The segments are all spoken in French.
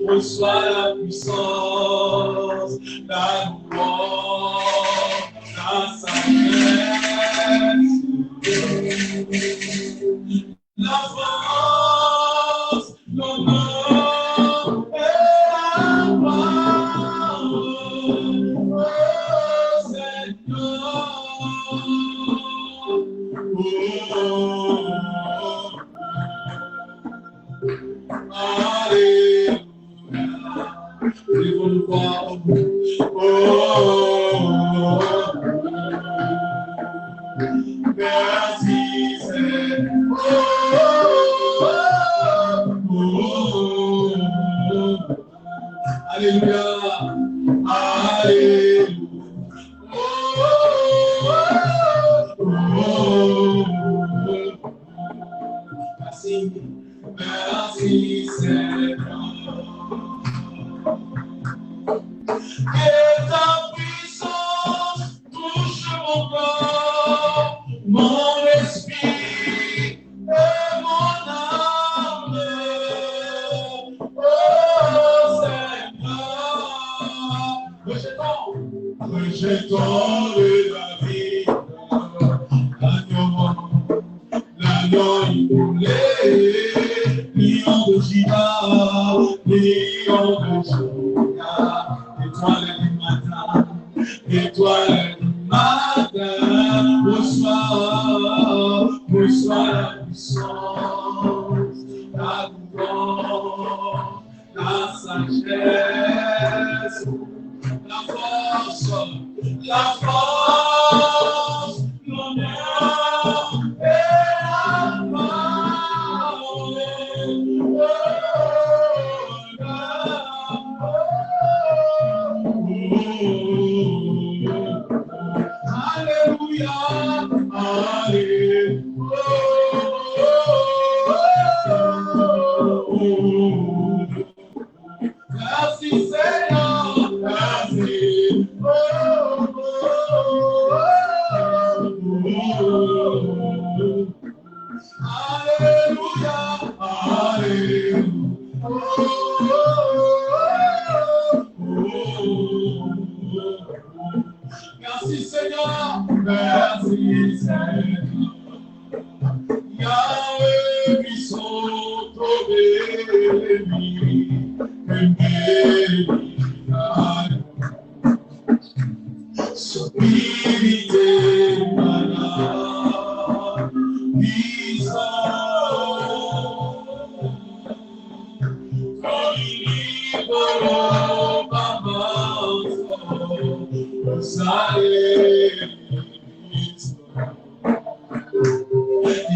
Reçois la puissance, la louange, la sagesse, la force, l'honneur et la gloire, oh Seigneur. Alléluia. Nous voir. Merci Seigneur. Alléluia. Alléluia. Merci. Merci Seigneur. Et ta puissance touche mon corps, mon esprit et mon âme. Oh Seigneur, rejetons de la vie l'agneau immolé, lion de Juda, lion de Juda, étoile du matin, reçois la puissance, la louange, la sagesse, la force, l'honneur et la gloire. Alléluia, alléluia. Merci Seigneur, merci. Alléluia, alléluia. Merci Seigneur, merci Seigneur. Yahweh, puissant, béni, Spirité malade,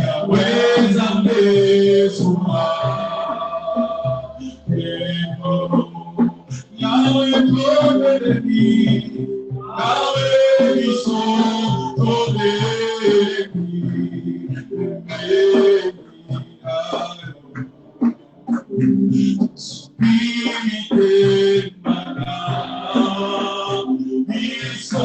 Yahweh Zambé Souma, Yahweh Claude de vie, Yahweh Bisson Tobé, Spirité malade, Bisson.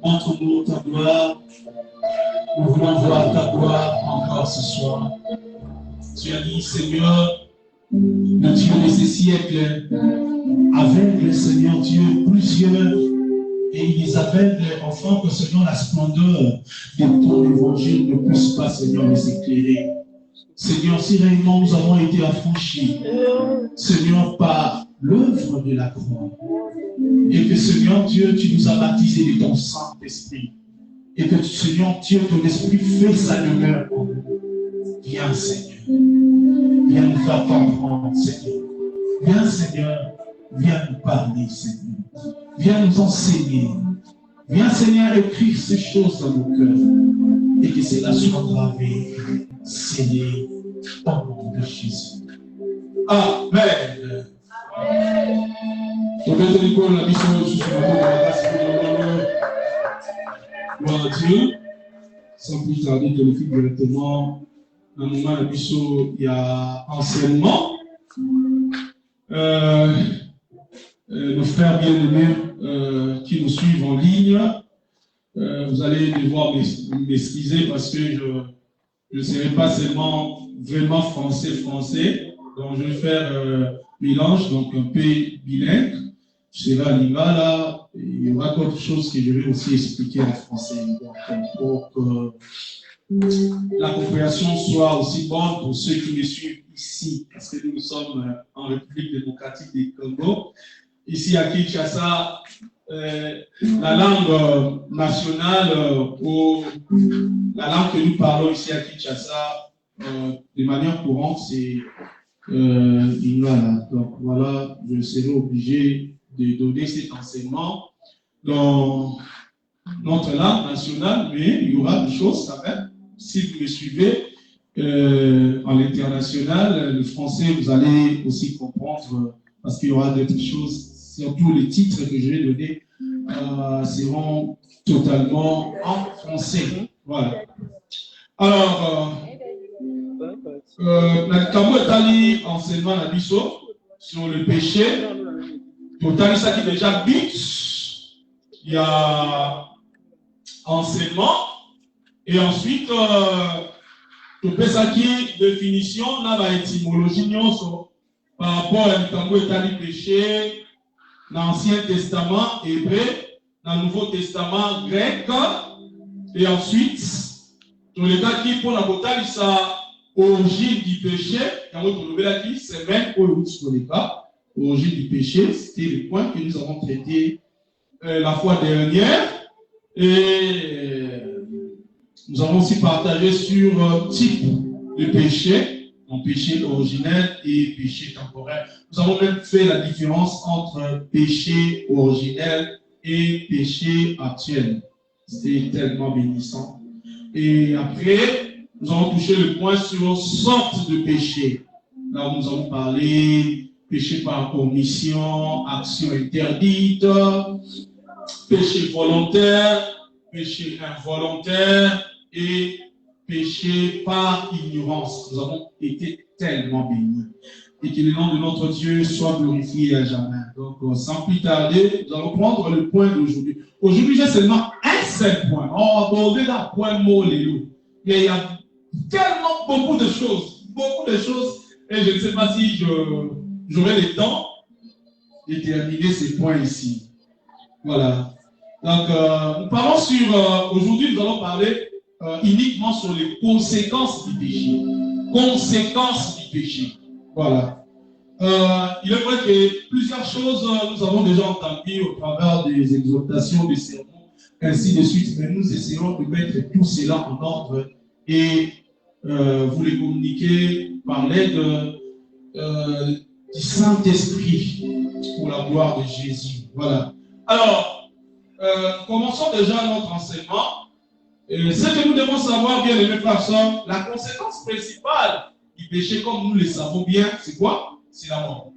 Montre-nous ta gloire. Nous voulons voir ta gloire encore ce soir. Tu as dit, Seigneur, le Dieu de ces siècles, aveugle, Seigneur Dieu, plusieurs, et il les aveugle, afin que, Seigneur, la splendeur de ton évangile ne puisse pas, Seigneur, nous éclairer. Seigneur, si réellement nous avons été affranchis, Seigneur, par l'œuvre de la croix, et que, Seigneur Dieu, tu nous as baptisés de ton Saint-Esprit, et que, Seigneur Dieu, ton Esprit fait sa demeure en nous. Viens, Seigneur, viens nous faire comprendre, Seigneur. Viens, Seigneur, viens nous parler, Seigneur. Viens nous enseigner. Viens, Seigneur, écrire ces choses dans nos cœurs, et que cela soit gravé, scellé, au nom de Jésus. Amen. Gloire à Dieu. Sans plus tarder, je le fais directement. Dans le moment où il y a enseignement. Nos frères bien-aimés qui nous suivent en ligne, vous allez devoir m'excuser parce que je ne serai pas seulement vraiment français, donc je vais faire mélange, donc un peu bilingue. Je serai à Lingala, et il y aura d'autres choses que je vais aussi expliquer en français, donc, pour que la compréhension soit aussi bonne pour ceux qui me suivent ici, parce que nous sommes en République démocratique du Congo. Ici à Kinshasa, la langue nationale ou la langue que nous parlons ici à Kinshasa de manière courante, c'est Lingala. Donc voilà, je serai obligé de donner cet enseignement dans notre langue nationale, mais il y aura des choses quand même. Si vous me suivez en l'international, le français, vous allez aussi comprendre parce qu'il y aura d'autres choses. Surtout les titres que je vais donner seront totalement en français. Voilà. Alors, Nakamo Tali enseignement la biso sur le péché. Totali ça qui déjà but. Il y a enseignement. Et ensuite, tu peux ça qui définition, dans la étymologie, par rapport à Nakamo Tali péché. Dans l'Ancien Testament hébreu, dans le Nouveau Testament grec, et ensuite, dans le cas qui pour la botale, ça origine du péché, c'est même pour le cas, origine du péché, c'était le point que nous avons traité la fois dernière, et nous avons aussi partagé sur type de péché. En péché originel et péché temporel. Nous avons même fait la différence entre péché originel et péché actuel. C'était tellement bénissant. Et après, nous avons touché le point sur sorte de péché. Là où nous avons parlé péché par commission, action interdite, péché volontaire, péché involontaire et péché par ignorance. Nous avons été tellement bénis. Et que le nom de notre Dieu soit glorifié à jamais. Donc, sans plus tarder, nous allons prendre le point d'aujourd'hui. Aujourd'hui, j'ai seulement un seul point. On va aborder d'un point mollo. Mais il y a tellement beaucoup de choses. Et je ne sais pas si j'aurai le temps de terminer ces points ici. Voilà. Donc, nous parlons aujourd'hui, nous allons parler uniquement sur les conséquences du péché. Conséquences du péché. Voilà. Il est vrai que plusieurs choses nous avons déjà entendues au travers des exhortations, des sermons, ainsi de suite, mais nous essayons de mettre tout cela en ordre et vous les communiquer par l'aide du Saint-Esprit pour la gloire de Jésus. Voilà. Alors, commençons déjà notre enseignement. Ce que nous devons savoir, bien aimés frères et sœurs, la conséquence principale du péché, comme nous le savons bien, c'est quoi? C'est la mort.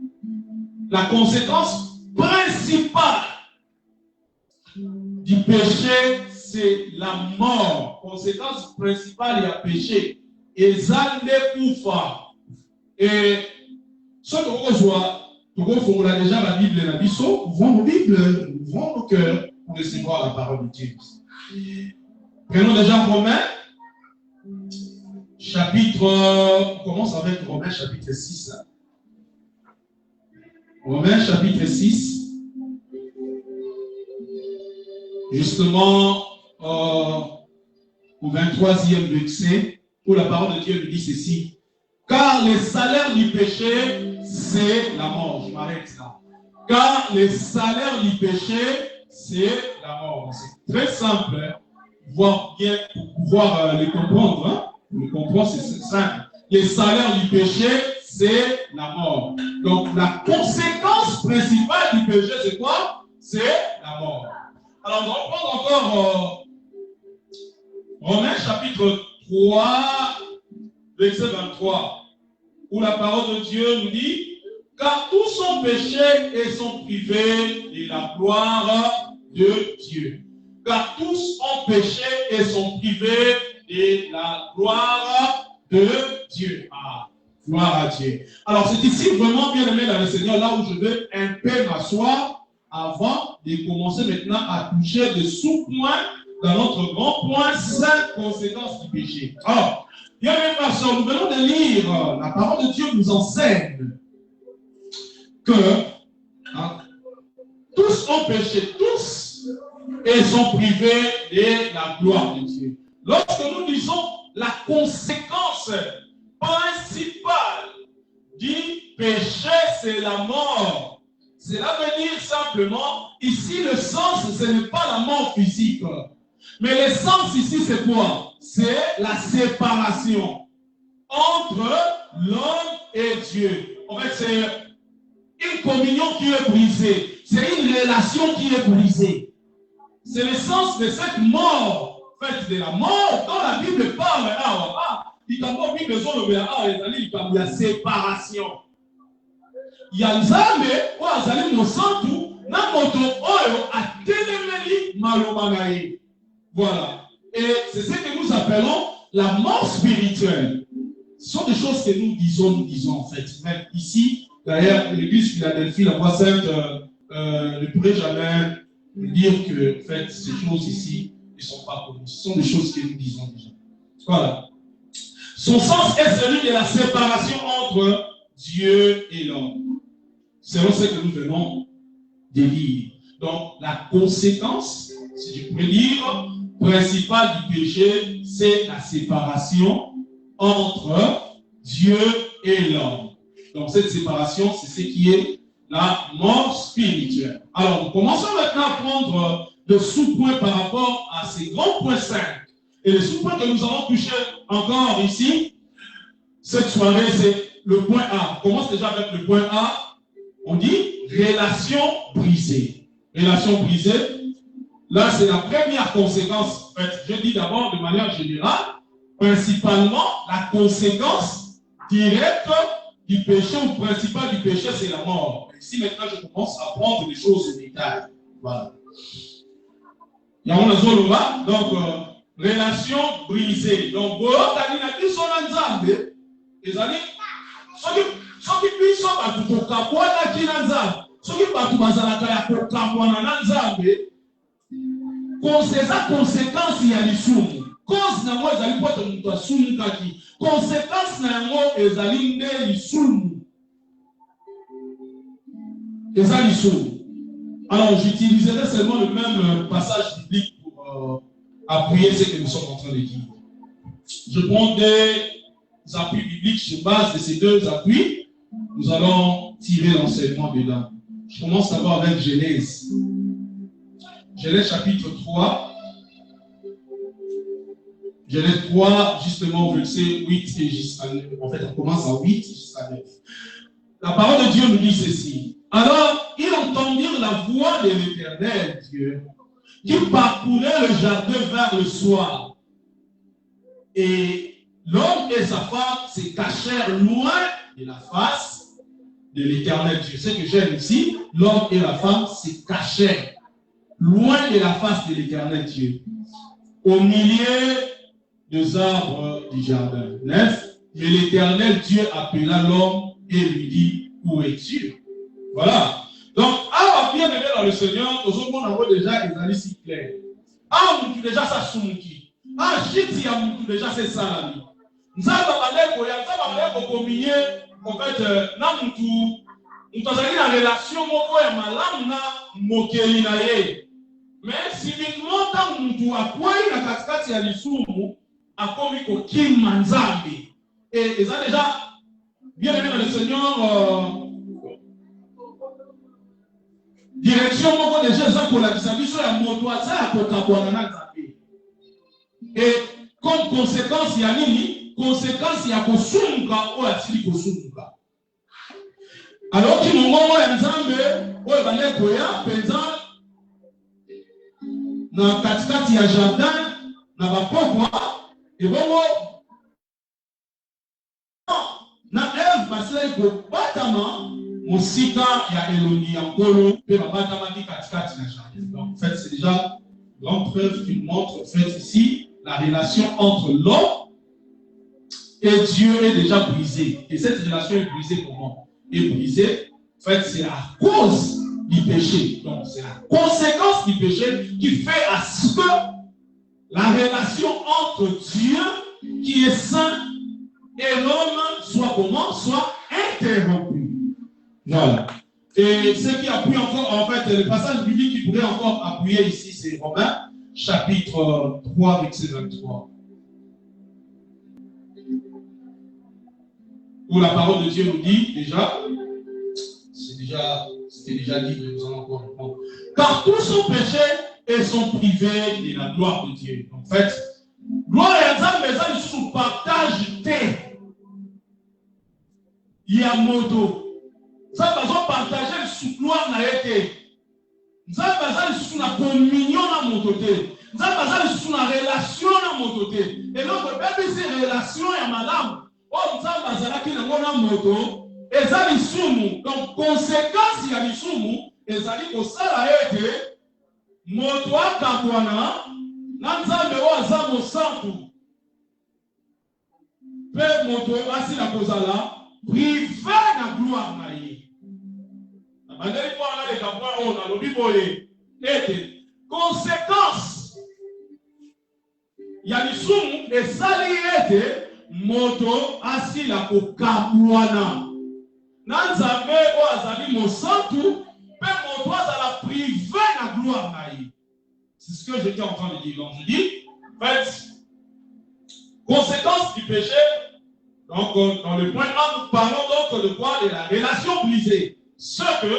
La conséquence principale du péché, c'est la mort. Conséquence principale du péché. Et ça n'est pas. Et ce que vous voyez déjà la Bible et la Bible, ouvrons nos Bibles, ouvrons nos cœurs pour recevoir la parole de Dieu. Prenons déjà Romains. On commence avec Romains chapitre 6. Romains chapitre 6. Justement, au 23e verset, où la parole de Dieu nous dit ceci. Car le salaire du péché, c'est la mort. Je m'arrête là. Car le salaire du péché, c'est la mort. C'est très simple, hein? Voir bien pour pouvoir les comprendre. Hein? Pour les comprendre, c'est simple. Le salaire du péché, c'est la mort. Donc, la conséquence principale du péché, c'est quoi? C'est la mort. Alors, on va prendre encore Romains chapitre 3, verset 23, où la parole de Dieu nous dit « Car tous sont péchés et sont privés de la gloire de Dieu. » Car tous ont péché et sont privés de la gloire de Dieu. Ah, gloire à Dieu. Alors, c'est ici vraiment bien aimé dans le Seigneur, là où je vais un peu m'asseoir avant de commencer maintenant à toucher des sous-points dans notre grand point, 5 conséquences du péché. Alors, bien aimé pasteur, nous venons de lire, la parole de Dieu nous enseigne que tous ont péché, tous, et sont privés de la gloire de Dieu. Lorsque nous disons la conséquence principale du péché, c'est la mort. Cela veut dire simplement, ici le sens, ce n'est pas la mort physique. Mais le sens ici, c'est quoi? C'est la séparation entre l'homme et Dieu. En fait, c'est une communion qui est brisée. C'est une relation qui est brisée. C'est le sens de cette mort, fait de la mort dont la Bible parle. Il y a la séparation. Il y a nzambe ou azali mosantu na moto oyo atelemeli maloba na ye. Voilà. Et c'est ce que nous appelons la mort spirituelle. Ce sont des choses que nous disons en fait. Même ici, d'ailleurs, l'église Philadelphie, la voix sainte, ne pourrait jamais dire que en fait, ces choses ici ne sont pas connues. Ce sont des choses que nous disons déjà. Voilà. Son sens est celui de la séparation entre Dieu et l'homme. C'est ce que nous venons de lire. Donc, la conséquence, si je peux dire, principale du péché, c'est la séparation entre Dieu et l'homme. Donc, cette séparation, c'est ce qui est la mort spirituelle. Alors, nous commençons maintenant à prendre le sous-point par rapport à ces grands points 5. Et le sous-point que nous allons toucher encore ici, cette soirée, c'est le point A. On commence déjà avec le point A. On dit relation brisée. Relation brisée. Là, c'est la première conséquence. En fait, je dis d'abord de manière générale, principalement, la conséquence directe du péché ou principale du péché, c'est la mort. Ici, maintenant, je commence à prendre les choses au détail. Voilà. Il y a un zoloba, donc relation brisée. Donc, Boyokani na biso na Nzambe, ezali soki biso batu kokabwana ki na Nzambe, soki batu bazalaka ya kokabwana na Nzambe, eza conséquence ya lisumu. Cause na yango ezali poto mutu asumukaki. Conséquence na yango ezali nde lisumu. Eza lisumu. Alors, j'utiliserai seulement le même passage biblique pour appuyer ce que nous sommes en train de dire. Je prends des appuis bibliques sur base de ces deux appuis. Nous allons tirer l'enseignement dedans. Je commence d'abord avec Genèse. Genèse chapitre 3. Genèse 3, justement au verset 8 et jusqu'à 9. En fait, on commence à 8 jusqu'à 9. La parole de Dieu nous dit ceci. Alors, ils entendirent la voix de l'Éternel Dieu qui parcourait le jardin vers le soir. Et l'homme et sa femme se cachèrent loin de la face de l'Éternel Dieu. Ce que j'aime ici, l'homme et la femme se cachèrent loin de la face de l'Éternel Dieu, au milieu des arbres du jardin. 9. Mais l'Éternel Dieu appela l'homme et lui dit, où es-tu? Voilà. Donc, ah, bien aimé dans le Seigneur, nous avons déjà les si clairs. Ah, nous déjà ça soumuki. Ah, chiti ya nous déjà c'est ça. Nous avons en fait, na mutu, nous avons une relation moko ya malamu na mokeli na ye. Mais si nous avons mutu akwai na katikati ya lisumu, akomi ko kima Nzambe. Et ça déjà, bien aimé dans le Seigneur, direction moko déjà ça pour la biso ya moto aza kokabwana na Nzambe. Et comme conséquence ya nini? Conséquence ya kosunga o atili kosunga. Alors ki mongongo ya Nzambe o ebale koya penza na katikati ya jardin na bapokwa ebongo na Eve basile ko batama Mosika ya Eloni ya Nkolo pe babatama ki katikati na jardin. Donc en fait c'est déjà une grande preuve qui montre en fait ici la relation entre l'homme et Dieu est déjà brisée. Et cette relation est brisée comment? Est brisée, en fait c'est à cause du péché. Donc c'est la conséquence du péché qui fait à ce que la relation entre Dieu qui est saint et l'homme soit comment? Soit interrompue. Voilà. Et ce qui appuie encore, en fait, le passage biblique qui pourrait encore appuyer ici, c'est Romains, chapitre 3, verset 23. Où la parole de Dieu nous dit déjà, c'était déjà dit, mais nous allons encore reprendre. Car tous ont péché et sont privés de la gloire de Dieu. En fait, gloire et Nzambe, ils sont partage té. Il y a moto. Ça va partager sous gloire na été. Ça va sous la communion na mototé. Ça va sous la relation na mototé. Et donc même ces relations ya madame, oh ça va ça qui na moto, et ça lisumu. Donc conséquence ya lisumu, et ça dit ko sala été moto akabwana na Nzambe o azamo santu. Pe moto asi na kozala privé na gloire na ye. Conséquence, il y a des sous et saliété, moto, assis la kokabwana. Nanzambe o azali mo santu, pe moto azala privé na gloire naïe. C'est ce que j'étais en train de dire. Donc je dis, en fait, conséquence du péché, donc dans le point 1, nous parlons donc de quoi? De la relation brisée. Ce que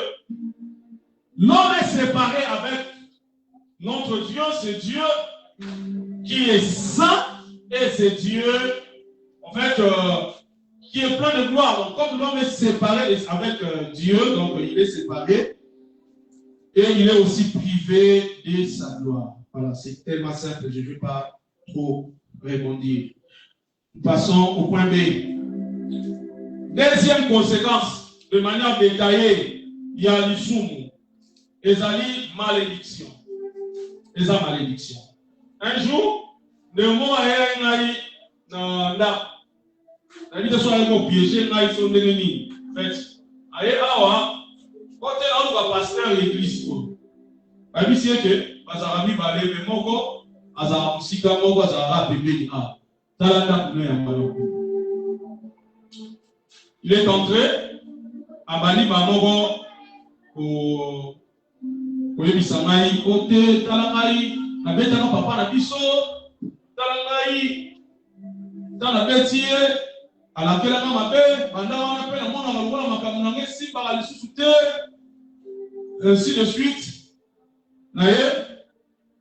l'homme est séparé avec notre Dieu, c'est Dieu qui est saint et c'est Dieu, en fait, qui est plein de gloire. Donc, comme l'homme est séparé avec Dieu, donc il est séparé et il est aussi privé de sa gloire. Voilà, c'est tellement simple, je ne vais pas trop rebondir. Passons au point B. Deuxième conséquence. De manière détaillée, il y a l'isumu, ezali malédiction. et sa malédiction. Un jour, le mot a été dans la vie de soi est piégé dans les son ennemi. Fait, aïe awa, quand on va pasteur l'église quoi. La vie c'est que bazarami balé mais moko, azara musika moko azara bébé a. Talata ne yamalo. Il est entré à Bali Bamoko au Bisamai côté Talangai, la bête à papa na biso, Talangai, dans la bête à laquelle on m'a fait, pendant on appelle le monde à la voix, on m'a fait si par les sous-soutés, ainsi de suite.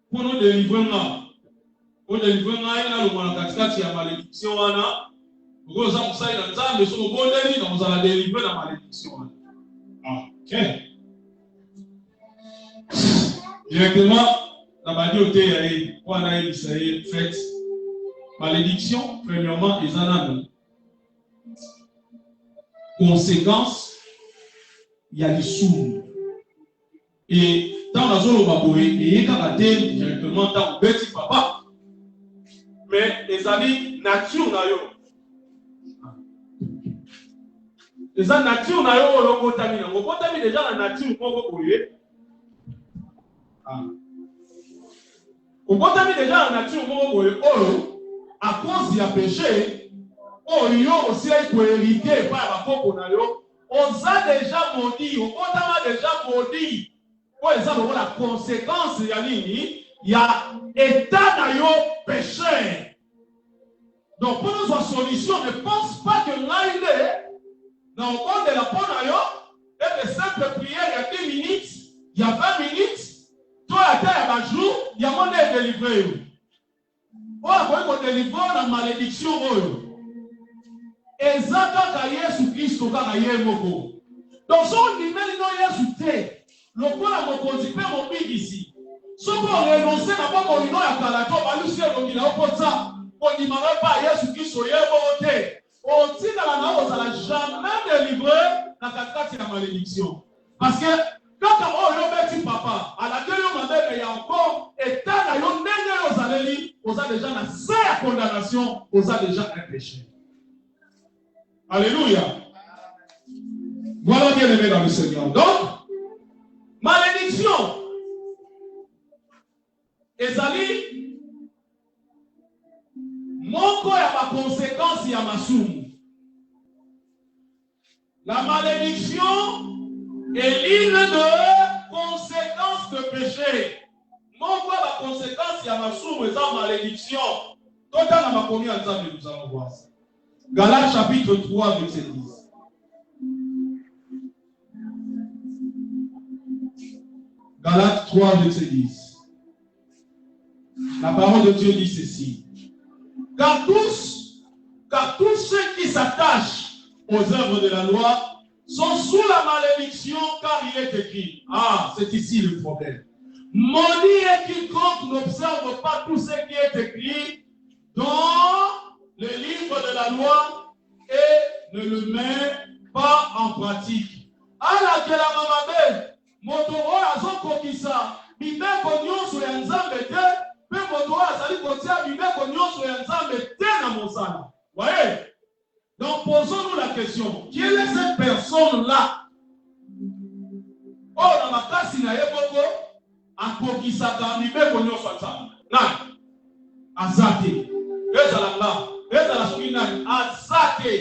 Pour nous délivrer là, pour délivrer là, il y a le monde qui a malédiction là. Vous avez ça dans ça, mais sur le bon délit, vous allez délivrer la malédiction. Ok. Directement, la malédiction, on a dit, fait malédiction, premièrement, les ananas. Conséquence, il y a des sous. Et dans la zone où il y a directement dans le petit papa. Mais les amis, nature, les nature na yo lo kotamina ngo kotamina déjà la nature moko boye on kotamina déjà la nature moko boye olo à cause du péché oyo aussi ko hériter par bakoko na yo on a déjà maudit on kotama déjà maudit pour exemple la conséquence ya nini ya état na yo péché donc pour nous solution ne pense pas que là dans le compte de la Ponayo, et de simple prière, il y a 10 minutes, il y a 20 minutes, toi la terre à jour, il y a mon aide délivré. On a délivré la malédiction. Et ça, quand il y a Jésus-Christ, quand il y a Moko. Donc, si on dit, mais il y a Jésus, le point à mon conducteur, mon big ici. Si on renonce à pas mon nom à Kalato, on va lui dire, on dit, pas Jésus-Christ, il y a Moko. On dit dans la main, on n'a jamais délivré la catégorie de la malédiction. Parce que quand on a un petit papa, à laquelle on a il y a encore, et tant on a déjà la condamnation, on a déjà un péché. Alléluia. Voilà bien aimé dans le Seigneur. Donc, malédiction. Ezali. Moko ya ma conséquence ya masumu. La malédiction est l'une de conséquences de péché. Moko la conséquence ya masumu et la malédiction. Total na makomi ensemble nous allons voir ça. Galates chapitre 3 verset 10. Galates 3 verset 10. La parole de Dieu dit ceci. Car tous ceux qui s'attachent aux œuvres de la loi sont sous la malédiction, car il est écrit. Ah, c'est ici le problème. Maudit est quiconque n'observe pas tout ce qui est écrit dans le livre de la loi et ne le met pas en pratique. Alors que la mamabe, motoro azokokisa, bibeko nyonso ya nzambe te. Donc posons-nous la question, quelle est cette personne-là? Oh, dans ma classe, il y a beaucoup à Kokisaka, Bibeko nyonso nzambe. Nan, azate. Ezalanga, ezalasukinani, azate.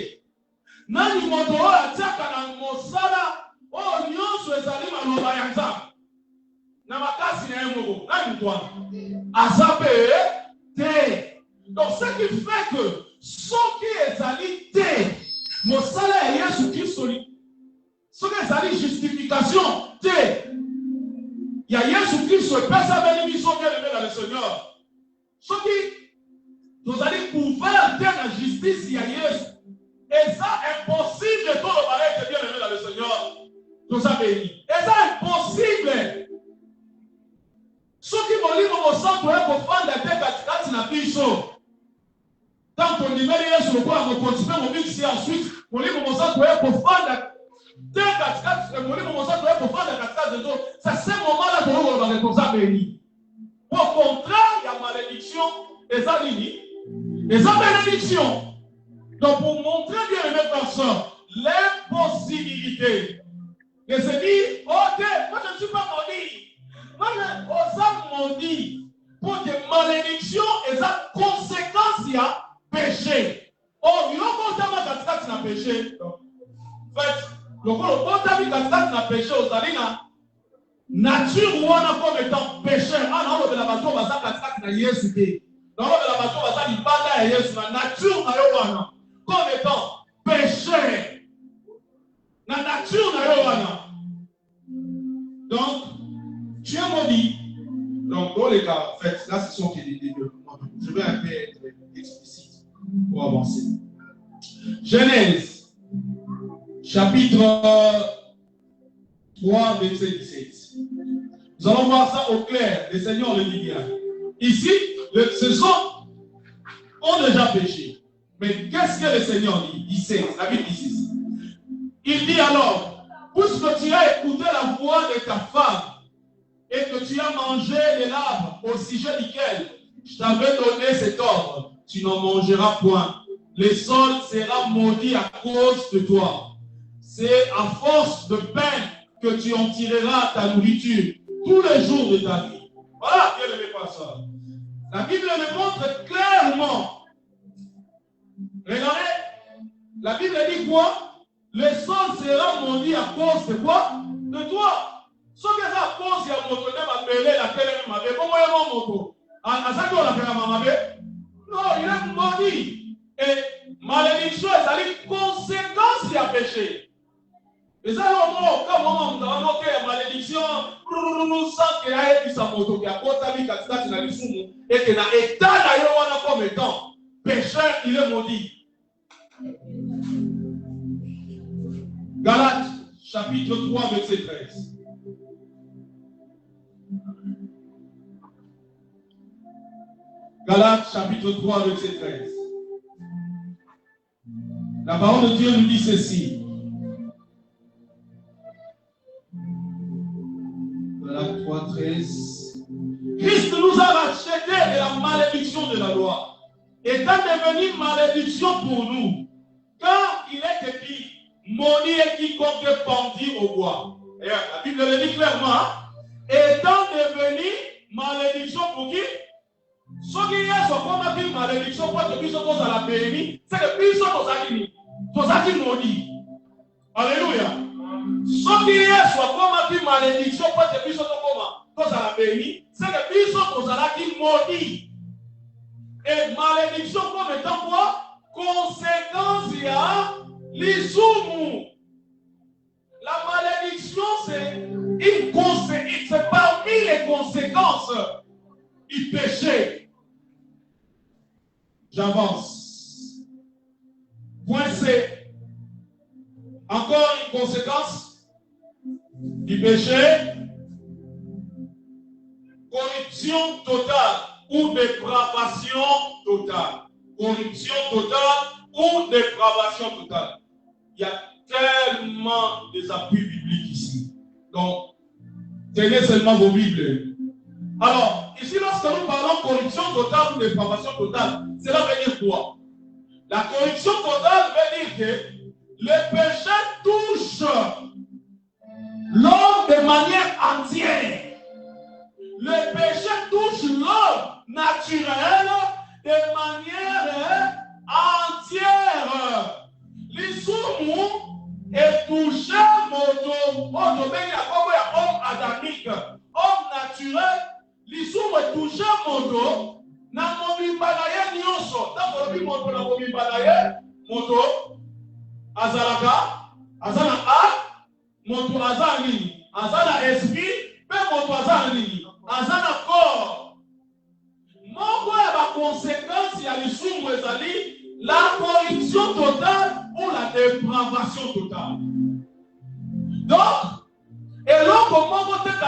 Nani moto ataka na mosala, oh nyonso ezali maloba ya nzambe. Na makasi na yemoko, na mutwa. Azape te. Donc ce qui fait que ce qui est ali te, mosala ya Yesu Kristo, ce qui est ali justification te. Il y a Yesu Kristo et personne n'a mis son bien aimé dans le Seigneur. Ce qui nous allons couvrir la justice, il y a Yesu. Et ça impossible de tout le mariage bien aimé dans le Seigneur. Nous avons béni. Et ça impossible. Ceux qui vont lire au centre pour faire des têtes à biso. Tant qu'on y met sur le point, on continue mon mix ensuite. On lit au centre pour faire des têtes à mon livre au centre pour faire des têtes à ça c'est un moment là pour nous on va béni. Au contraire, il y a malédiction et ça nini. Et ça bénédiction. Donc pour montrer bien les personnes l'impossibilité de se dire, ok, moi je ne suis pas maudit. Moi je suis maudit pour des malédictions et ça conséquence il y a péché. Oh, il y a un péché. En fait, le bon na péché aux alina nature ou on comme étant péché. Ah non, la bateau va ça na Yesu té. Dans la bateau va ça libanda et Yesu na nature na yowana comme étant péché. La nature na yowana. Donc, tu es maudit. Donc, dans les cas, en fait, là, ce sont des développements. Je vais un peu être explicite pour avancer. Genèse, chapitre 3, verset 17. Nous allons voir ça au clair. Le Seigneur le dit bien. Ici, ces hommes ont déjà péché. Mais qu'est-ce que le Seigneur dit? 17, la Bible dit ceci. Il dit alors, puisque tu as écouté la voix de ta femme et que tu as mangé de l'arbre au sujet duquel je t'avais donné cet ordre, tu n'en mangeras point. Le sol sera maudit à cause de toi. C'est à force de peine que tu en tireras ta nourriture tous les jours de ta vie. Voilà, bien aimé pasteur. La Bible le montre clairement. Regardez, la Bible dit quoi? Le sol sera maudit à cause de quoi? De toi. Ce que ça à cause de la moto, la télé, ma bébé, comment est mon moto? À ça qu'on appelle ma bébé? Non, il est maudit. Et malédiction est une conséquence du péché. Et ça, comme on a noté la malédiction, sans qu'il y ait sa moto qui a porté la vie et que dans l'état d'ailleurs comme étant pécheur, il est maudit. Galates, chapitre 3, verset 13. Galates, chapitre 3, verset 13. La parole de Dieu nous dit ceci. Galates 3, 13. Christ nous a rachetés de la malédiction de la loi, étant devenu malédiction pour nous, car il est écrit, maudit est quiconque pendit au bois. Et la Bible le dit clairement, étant devenu malédiction pour qui? Ce qui est ce qu'on malédiction pour que puissions tous à la béni, c'est que puissions tous à qui maudit. Alléluia. Ce qui est ce qu'on malédiction pour que puissions tous à la béni, c'est que puissions tous à la qui maudit. Et malédiction comme étant quoi? Conséquence, il y a l'isoumu. La malédiction, c'est parmi les conséquences du péché. J'avance. Point C. Encore une conséquence du péché. Corruption totale ou dépravation totale. Corruption totale ou dépravation totale. Il y a tellement des appuis bibliques ici. Donc, tenez seulement vos Bibles. Alors, ici, lorsque nous parlons de corruption totale ou dépravation totale, cela veut dire quoi? La corruption totale veut dire que le péché touche l'homme de manière entière. Le péché touche l'homme naturel de manière entière. L'isoumu est touché homme adamique, homme naturel. L'isoumu est touché moto. Na mobi balaye nyonso. Dans le moto na mobi balaye moto azalaka azana a moto azani azana esprit pe moto azani azana corps. Moko ya ba conséquence ya l'isoumu ezali la corruption totale ou la dépravation totale. Donc, et là, comment vous êtes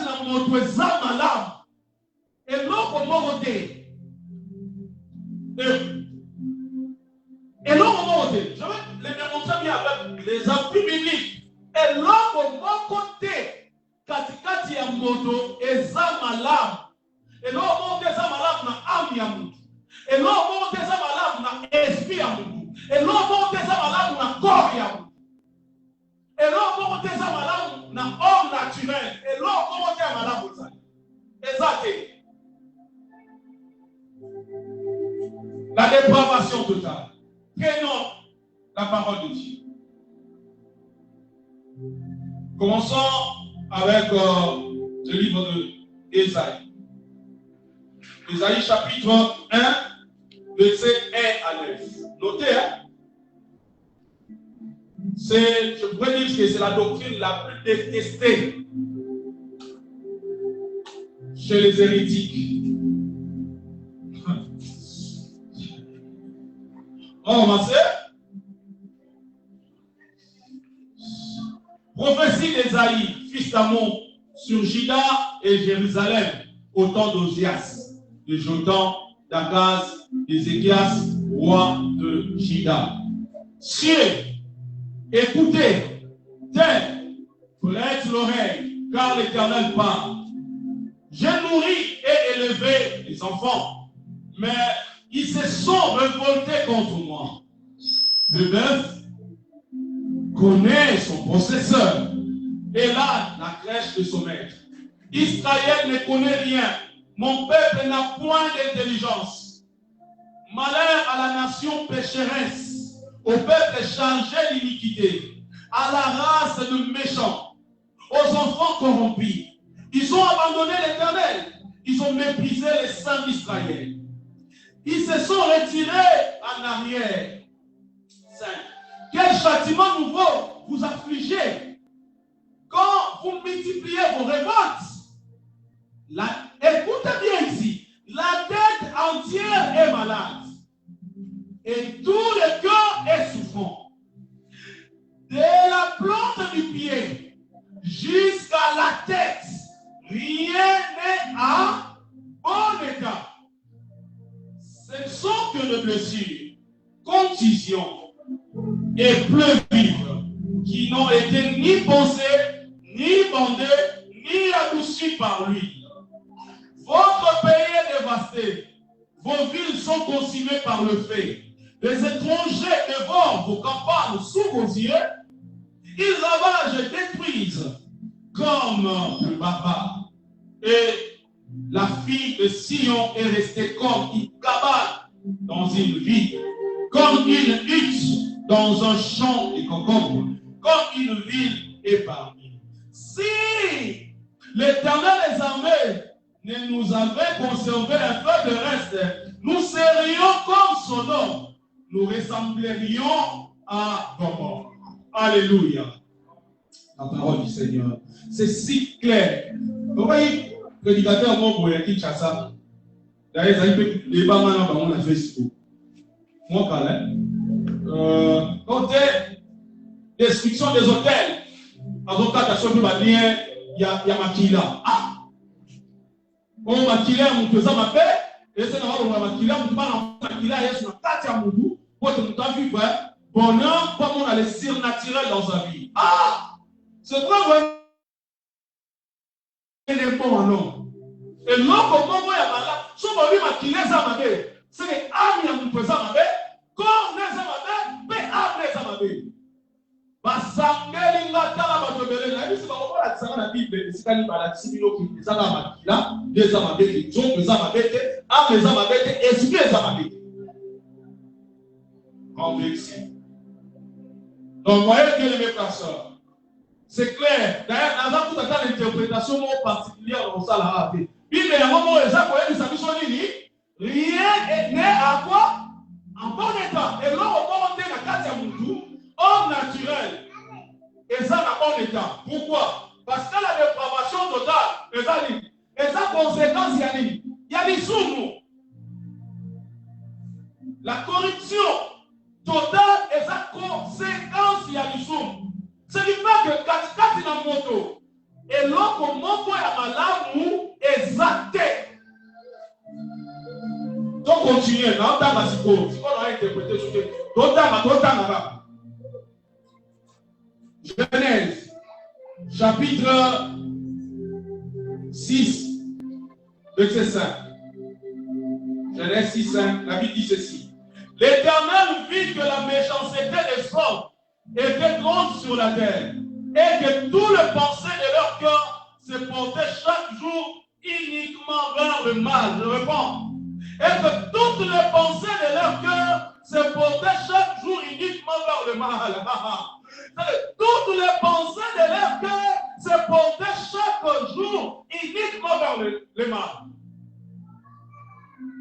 dans notre examen là? Et là, comment vous êtes? Et là, comment vous êtes? Je vais les démontrer bien avec les appuis bibliques. Et là, comment vous êtes? Katikati ya moto examen là. Et là, Et l'homme des malades n'a esprit à nous. Et l'homme des malades n'a corps à nous. Et l'homme des malades n'a homme naturel. Et l'homme des malades vous savez. Exact. La dépravation totale. Prenons la parole de Dieu. Commençons avec le livre d'Ésaïe. Ésaïe chapitre 1, verset 1 à 9. Notez, hein? Je pourrais dire que c'est la doctrine la plus détestée chez les hérétiques. On va commencer. Prophétie d'Ésaïe, fils d'Amon, sur Juda et Jérusalem, au temps d'Ozias, de Jotham, d'Akaz, d'Ézéchias, roi de Juda. Cieux, écoutez, terre, prête l'oreille, car l'Éternel parle. J'ai nourri et élevé les enfants, mais ils se sont révoltés contre moi. Le bœuf connaît son possesseur, et là, la crèche de son maître. Israël ne connaît rien. Mon peuple n'a point d'intelligence. Malheur à la nation pécheresse, au peuple chargé d'iniquité, à la race de méchants, aux enfants corrompus. Ils ont abandonné l'Éternel. Ils ont méprisé les saints d'Israël. Ils se sont retirés en arrière. 5. Quel châtiment nouveau vous affligez quand vous multipliez vos révoltes. Écoutez bien ici. La tête entière est malade. Et tout le cœur est souffrant. De la plante du pied jusqu'à la tête, rien n'est à bon état. Ce ne sont que de blessures, contusions et pleurs vives qui n'ont été ni pensées, ni bandées, ni adoucies par lui. Votre pays est dévasté. Vos villes sont consumées par le feu. Les étrangers dévorent vos campagnes sous vos yeux. Ils ravagent et détruisent comme le barbare. Et la fille de Sion est restée comme une cabane dans une ville, comme une hutte dans un champ de concombres, comme une ville épargnée. Si l'Éternel des armées ne nous avait conservé un peu de reste, nous serions comme Sodome, nous ressemblerions à Gomorrhe. Alléluia. La parole du Seigneur. C'est si clair. Vous voyez, prédicateur Moboya Kinshasa, d'ailleurs, il peut débat maintenant dans Facebook. Moi, côté destruction des hôtels, avocat à ce va dire, il y a Makila. Ah! On Makila, on faisait ma paix, et c'est dans le Makila, on parle de Makila, et sur la tête à Moudou, pour que nous t'en vivre, bonheur, comme on a les surnaturels dans sa vie. Ah! C'est quoi vraiment? Il est bon, non? Et l'homme, comment il y a malade, si on va Makila, ça m'a dit, c'est que Ami a nous faisait ma paix, comme les amabe, mais Ami les amabe. Basangeli ngatala batobele na biso bakola tsanga na Bible sikani bala simino ki ezanga makila des amabete donc les amabete a les amabete esprit les amabete convexe. Donc voyez que les frères, c'est clair. D'ailleurs dans toute l'interprétation particulière dans ça là Bible il y a un moment où ça quoi ça biso nini rien n'est à quoi en bon état et là on va monter la carte à Moutou homme naturel. Et ça n'a pas d'état. Pourquoi? Parce que la dépravation totale, et sa conséquence, il y a des sous. La corruption totale et sa conséquence, il y a des sous. Ce qui fait que quand il y a un moto, et l'autre, comment il y a malade exacté. Donc, continuez. Dans ta massicot, si on a interprété ce que. D'autant, Genèse, chapitre 6, verset 5. Genèse 6:5, la Bible dit ceci. L'Éternel vit que la méchanceté des hommes était grande sur la terre et que tout le pensée de leur cœur se portait chaque jour uniquement vers le mal. Je réponds. Et que toutes les pensées de leur cœur se portaient chaque jour uniquement vers le mal. Toutes les pensées de leur cœur se portaient chaque jour uniquement vers le mal.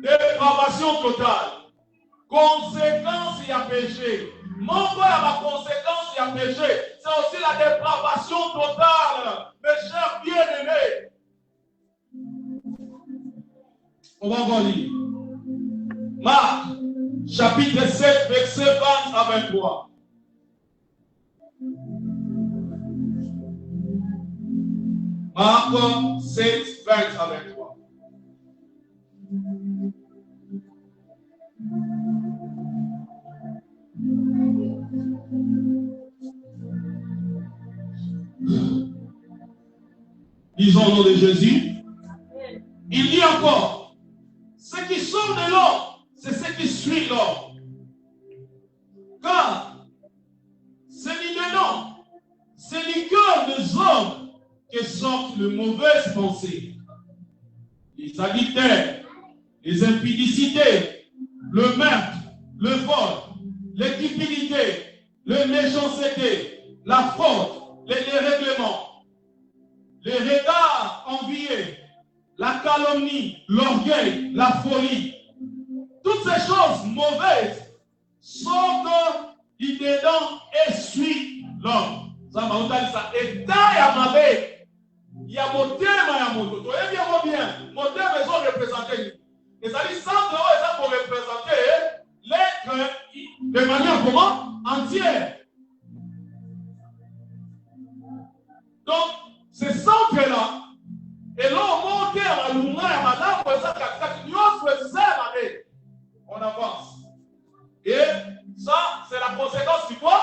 Dépravation totale. Conséquence, il y a péché. Mon frère, la conséquence, il y a péché. C'est aussi la dépravation totale. Mes chers bien-aimés. On va encore lire. Marc, chapitre 7, verset 20 à 23. Marc 7, 20 à 23. Disons au nom de Jésus. Il dit encore, ce qui sort de l'homme, c'est ce qui suit l'homme. Car c'est du dedans, c'est du cœur des hommes que sortent de mauvaises pensées. Les adultères, les impudicités, le meurtre, le vol, les cupidités, la méchanceté, la faute, les dérèglements, les regards enviés, la calomnie, l'orgueil, la folie. Toutes ces choses mauvaises sortent du dedans et suivent l'homme. Ça m'a dit ça. Et taille à ma bête. Il y a mon thème à mon dos. Et bien, mon thème est représenté. Et ça dit, sans dehors, ça pour représenter l'être de manière comment? Entière. Donc, ce centre-là, et là, on monte à la luna, à madame, on avance. Et ça, c'est la conséquence du quoi?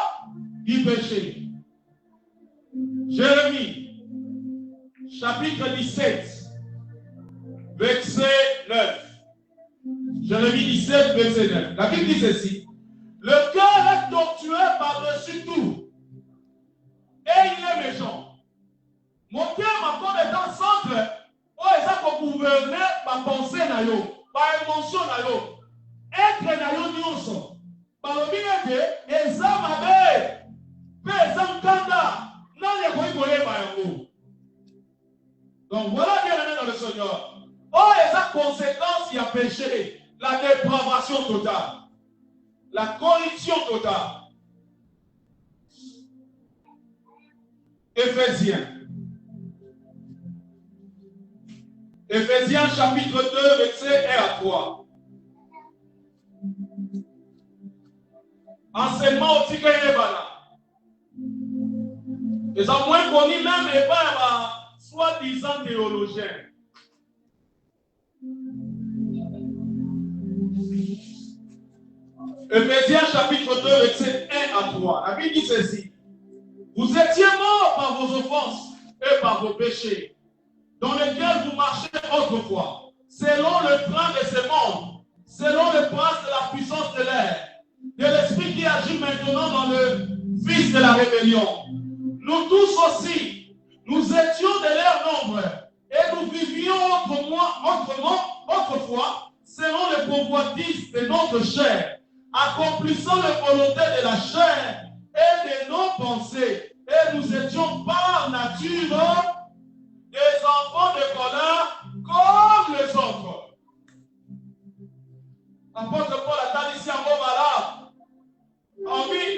Du péché. Jérémie, chapitre 17, verset 9. Jérémie 17, verset 9. La Bible dit ceci. Le cœur est tortueux par-dessus tout. Et il est méchant. Mon cœur encore est dans le centre. Oh, et ça pour gouverner ma pensée, ma émotion. Être nayo nyonso. Par le milieu de Eza Mabe, Eza Mkanda, non, il y a donc voilà bien aimé dans le Seigneur. Oh, et sa conséquence, il y a péché, la dépravation totale, la corruption totale. Éphésiens chapitre 2, verset 1 à 3. Enseignement au Tigre-Nebana. Et ça moins connu même et pas soi-disant théologien. Éphésiens chapitre 2, verset 1 à 3. La Bible dit ceci. Vous étiez morts par vos offenses et par vos péchés, dans lesquels vous marchez autrefois, selon le plan de ce monde, selon le prince de la puissance de l'air, de l'esprit qui agit maintenant dans le fils de la rébellion. Nous tous aussi, nous étions de leur nombre, et nous vivions autrefois, selon les convoitises de notre chair, accomplissant les volontés de la chair et de nos pensées. Et nous étions par nature des enfants de colère comme les autres. L'apôtre Paul a dit ici un mot valable. En vie,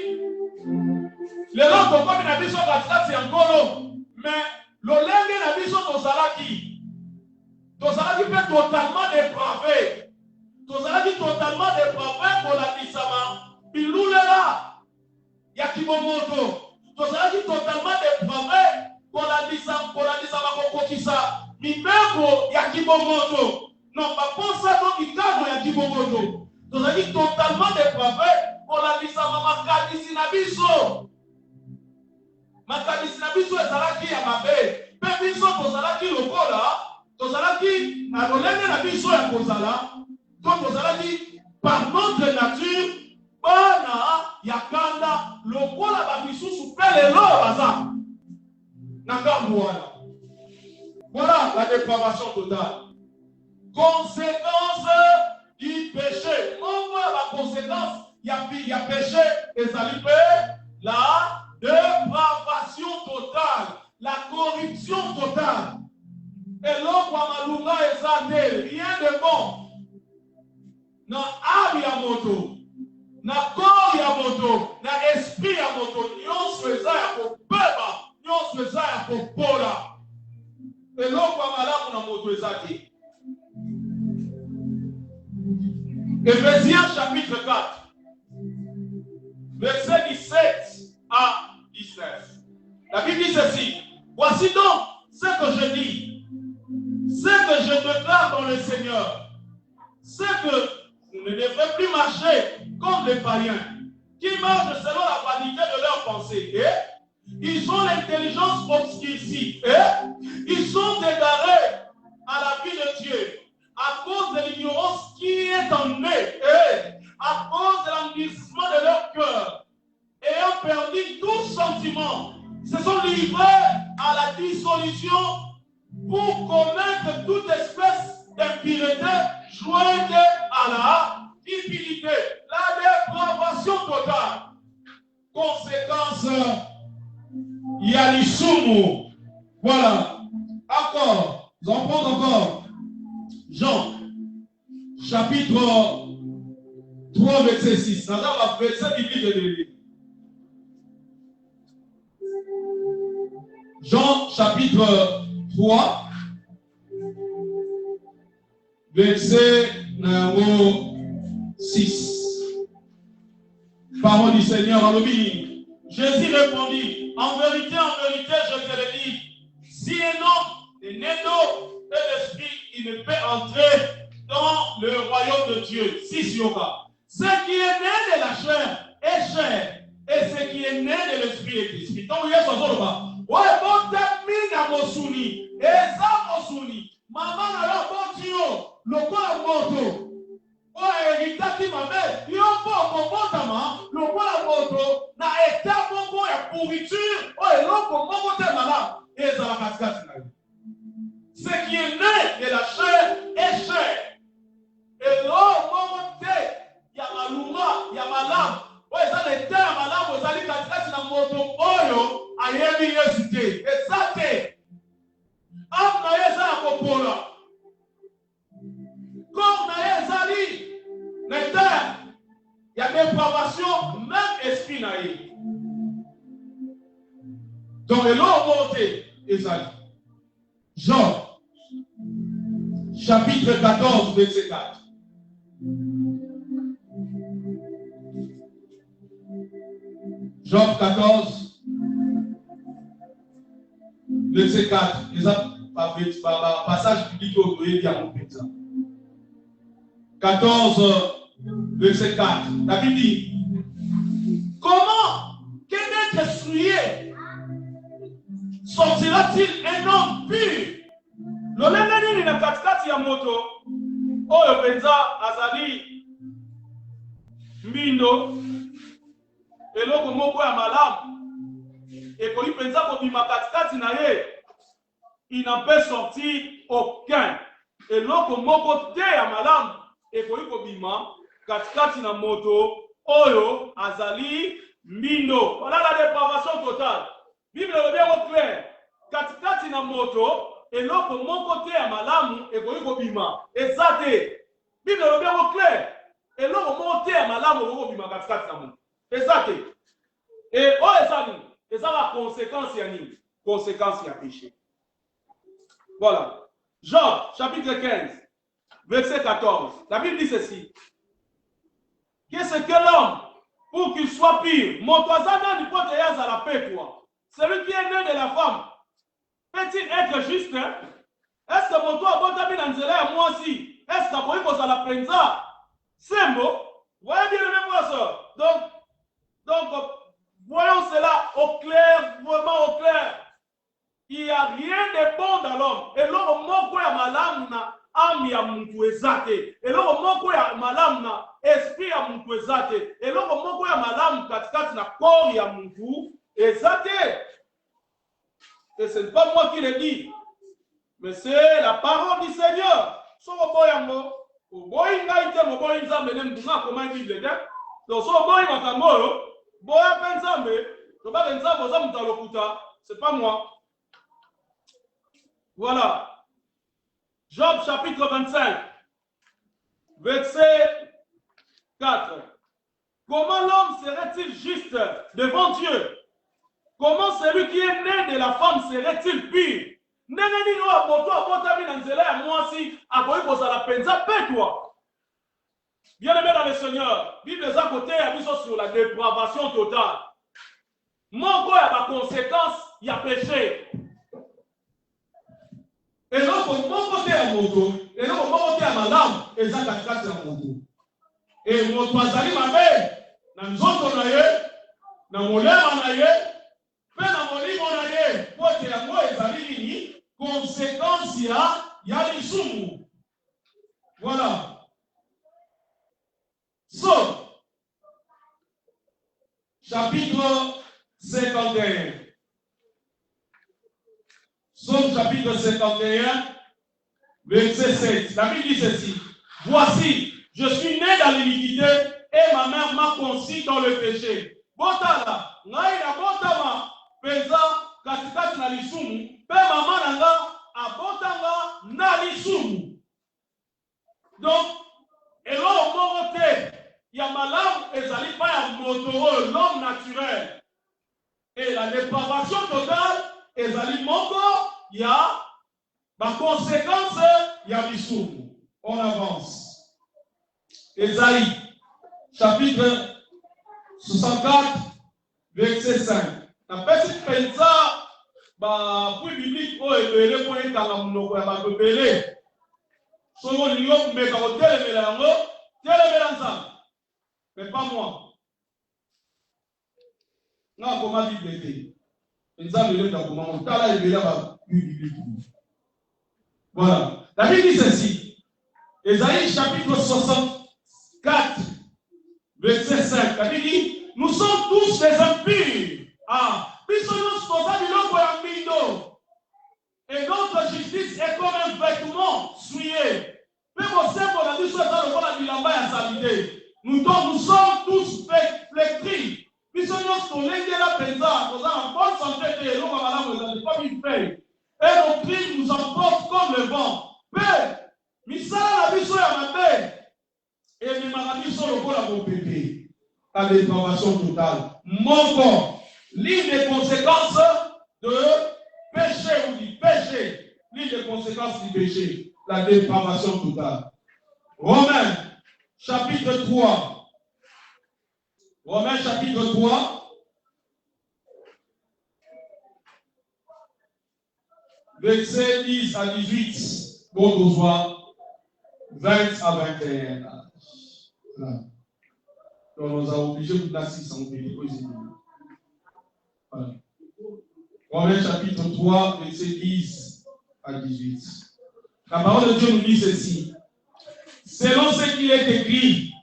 les gens qui ont mis sur la place, c'est encore mais le lingue n'a mis sur ton salaki. Ton salaki peut totalement dépravé. Ton salaki totalement dépravé pour la disama. Bilou là, Yakimomoto. Ton salaki totalement dépravé pour la disama kokokisa. Mimeko Yakimomoto. Non, pas pour ça, donc il calme Yakimomoto. Ton salaki totalement dépravé pour la disama makadisi na biso. Makadisi na biso ezalaki ya mabe. Pe biso tozalaki lokola, tozalaki na lolenge na biso ya kozala. Donc, vous allez dire, par notre nature, bana yakanda lokola babisusu pele lo baza nakambuana. Voilà la dépravation totale. Conséquence du péché. On voit la conséquence, il y a péché et ça lui fait la dépravation totale, la corruption totale. Et l'homme Malunga et ça rien de bon. Na âme ya moto, na corps ya moto, na esprit ya moto, nyonso eza ya kopeba, nyonso eza ya kopola. Et l'homme malamu na moto eza te. Éphésiens chapitre 4, versets 17 à 19. La Bible dit ceci. Voici donc ce que je dis, ce que je déclare dans le Seigneur, c'est que vous ne devrez plus marcher comme les païens, qui marchent selon la vanité de leurs pensées. Et ils ont l'intelligence obscurcie. Et ils sont égarés à la vie de Dieu à cause de l'ignorance qui est en eux. Et à cause de l'endurcissement de leur cœur. Ayant perdu tout sentiment, se sont livrés à la dissolution pour commettre toute espèce d'impureté jointe à la cupidité, la dépravation totale. Conséquence, il y a l'isumu. Voilà. Encore, nous en prenons encore. Jean, chapitre 3, verset 6. Dans la verset biblique de l'Église. Jean, chapitre 3, verset numéro 6. Parole du Seigneur en l'obéit. Jésus répondit, en vérité, je te le dis, si un homme est né d'eau et d'esprit, il ne peut entrer dans le royaume de Dieu. Si c'est au cas. Ce qui est né de la chair est chair, et ce qui est né de l'esprit est esprit. Donc, il y a ce genre. Ouais, bon, t'es à Mosuni, et ça Mosuni. Maman a la bonne Dieu, le quoi moto. Ouais, il t'a dit ma mère, il y a un peu de comportement, le quoi moto, n'a état bon et pourriture, ouais, l'homme comment t'es malade, et ça va casser. Ce qui est né de la chair est chair. Et l'homme comment t'es, il y a ma luma, il y a ma lame. Ouais, ça les terres, ma lame, vous allez casser dans moto, oyo. Ayemi yesite, exacte. Amna yeza kopola. Comme na yezali, l'état, il y a dépravation, même esprit na yé. Donc, l'eau monté, ezali. Jean, chapitre 14, verset 4. Jean 14. Verset 4, passage public au Goyé 14, verset 4. La Bible dit, comment qu'un être souillé sortira-t-il un homme pur? Le même il n'a pas de moto. Oh, le penza azali mindo et l'autre mot à malam. Et quand il pense que il n'en peut sortir aucun. Et l'autre mot à malam. Et quand il pense na moto, oyo, azali, mino. Voilà la dépravation totale. Bible est bien au clair. Katikati na moto, et l'autre mot à malam, et quand il pense et ça t'est. Bible est bien au clair. Et l'autre mot à malam, et quand il katikati na moto. Et ça t'est. Et oh, et ça dit. Et ça la conséquence, Yannick. Conséquence, il y a péché. Voilà. Jean, chapitre 15, verset 14. La Bible dit ceci. Qu'est-ce que l'homme, pour qu'il soit pire, mon toisana du côté à la paix, toi. Celui qui est né de la femme, peut-il être juste? Est-ce que mon toit, bon, t'as mis dans à moi aussi? Est-ce que vous avez la prensa? C'est beau. Voyez bien le même ça. Donc, voyons cela au clair, vraiment au clair. Il n'y a rien de bon dans l'homme. Et l'homme, mon quoi, ma lame, âme ya muntu ezate. Eloko moko ya malamu na esprit ya muntu ezate. Eloko moko ya malamu katikati na corps ya muntu ezate. Et ce n'est pas moi qui le dis, mais c'est la parole du Seigneur. So boyango, boy ngaite mo boy nzambe ne mdunga ko mangi Bible de. Donc so boy makambo, boya penzambe, to ba nzambo za mutalokuta, c'est pas moi. Voilà. Job chapitre 25, verset 4. Comment l'homme serait-il juste devant Dieu? Comment celui qui est né de la femme serait-il pur? Bien-aimé dans le Seigneur, Bible est à côté, il y a sur la dépravation totale. Mon corps a ma conséquence, il y a péché. Et donc, mon côté à mon dos, et donc, mon côté à ma lame, et ça, la casse à mon dos. Et mon toisali ma mère, dans nous autres, dans mon lait, conséquence il y a les soumous. Voilà. Somme chapitre 51. Somme chapitre 51, verset 7. La Bible dit ceci. Voici, je suis né dans l'iniquité et ma mère m'a conçu dans le péché. Botala, naïna botama, pesa, katikati na lisumu, pe mama nanga, abotanga na lisumu. Donc, eloko moko te, ya malamu ezali pa ya motoro, l'homme naturel. Et la dépravation totale, ezali moko, ya ma conséquence, ya lisumu. On avance. Ésaïe, chapitre 64, verset 5. La petite pensa, puis biblique, oh, et pour être dans la monoko, ya ba bebele. Somo liyo meka hôtel melango, tele melanza. Mais pas moi. Non, comment dit bébé? Pensa le dans comment on tala et bela ba biblique. Voilà. La Bible dit ceci. Ésaïe chapitre 64, verset 5. La Bible dit, nous sommes tous des impurs. Ah, et notre justice est comme un vêtement souillé. Nous sommes tous flétris. Et nos crimes nous emportent comme le vent. Et les maladies sont le corps à mon bébé. À la dépravation totale. Mon corps. L'une des conséquences de péché, ou du péché. L'une des conséquences du péché. La dépravation totale. Romains, chapitre 3. Romains, chapitre 3. Verset 10 à 18. Bon, nous voit 20 à 21. Voilà. Donc, nous avons obligé de nous assis sans pays. Voilà. Romains chapitre 3, verset 10 à 18. La parole de Dieu nous dit ceci. Selon ce qu'il est écrit,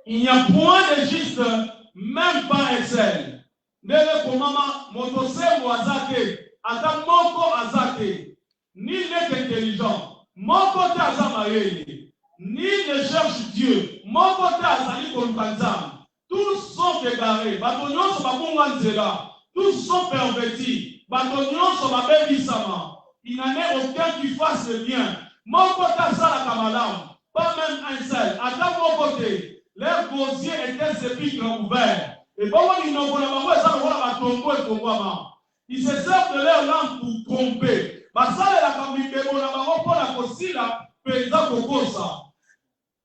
il n'y a point de juste, même pas un seul. Nele komama motose wazake, ata moko azake, ni n'est intelligent, moko te azamayele, ni ne cherche Dieu, moko te azali kolkanzam. Tous sont égarés, batonion sont babunga nzela, tous sont pervertis, batonion sont babebisama. Il n'en est aucun qui fasse le bien. Moko te azala kamalam, pas même un seul. Ata moko te. Leurs gosiers étaient sépulcres ouverts. Et bon, ils se servent de leur langue pour tromper.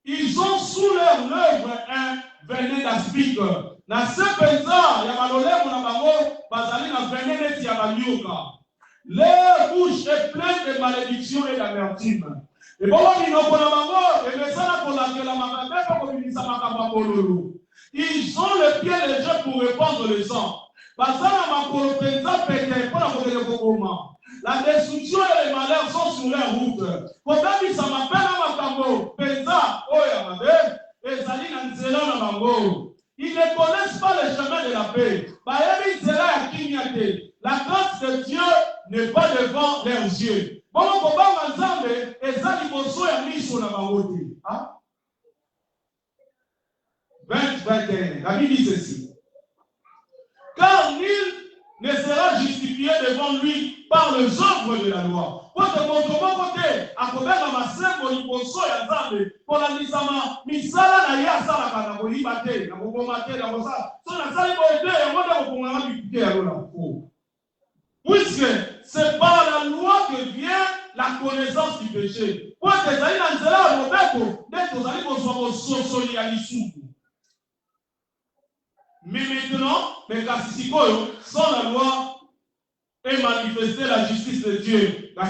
Ils ont sous leur œuvre un venin d'aspic. Leur bouche est pleine de malédictions et d'amertume. Et bon, ils ont le pied léger pour répandre le sang. La destruction et les malheurs sont sur leur route. Pourtant, ça m'appelle à Makambo, Penza, Oyamabe, et Zali Nanzela Namango. Ils ne connaissent pas le chemin de la paix. La grâce de Dieu n'est pas devant leurs yeux. Bon, comment Manzambe et Zali Bosso et Miso Namangote. 20-21. La Bible dit ceci. Car nul ne sera justifié devant lui par les œuvres de la loi. Pour te montrer côté, à combien ma sœur Moliposo et Nzambe, pour la misama, misala na ya sala kana bolibate, na bobomate na bosa. So na sali boite et moi de bobomama bipite à l'ola. Puisque c'est par la loi que vient la connaissance du péché. Pour que zali na nzela robeko, dès que zali boso sosoli ya lisuku. Mais maintenant, mais sans la loi et manifester la justice de Dieu. À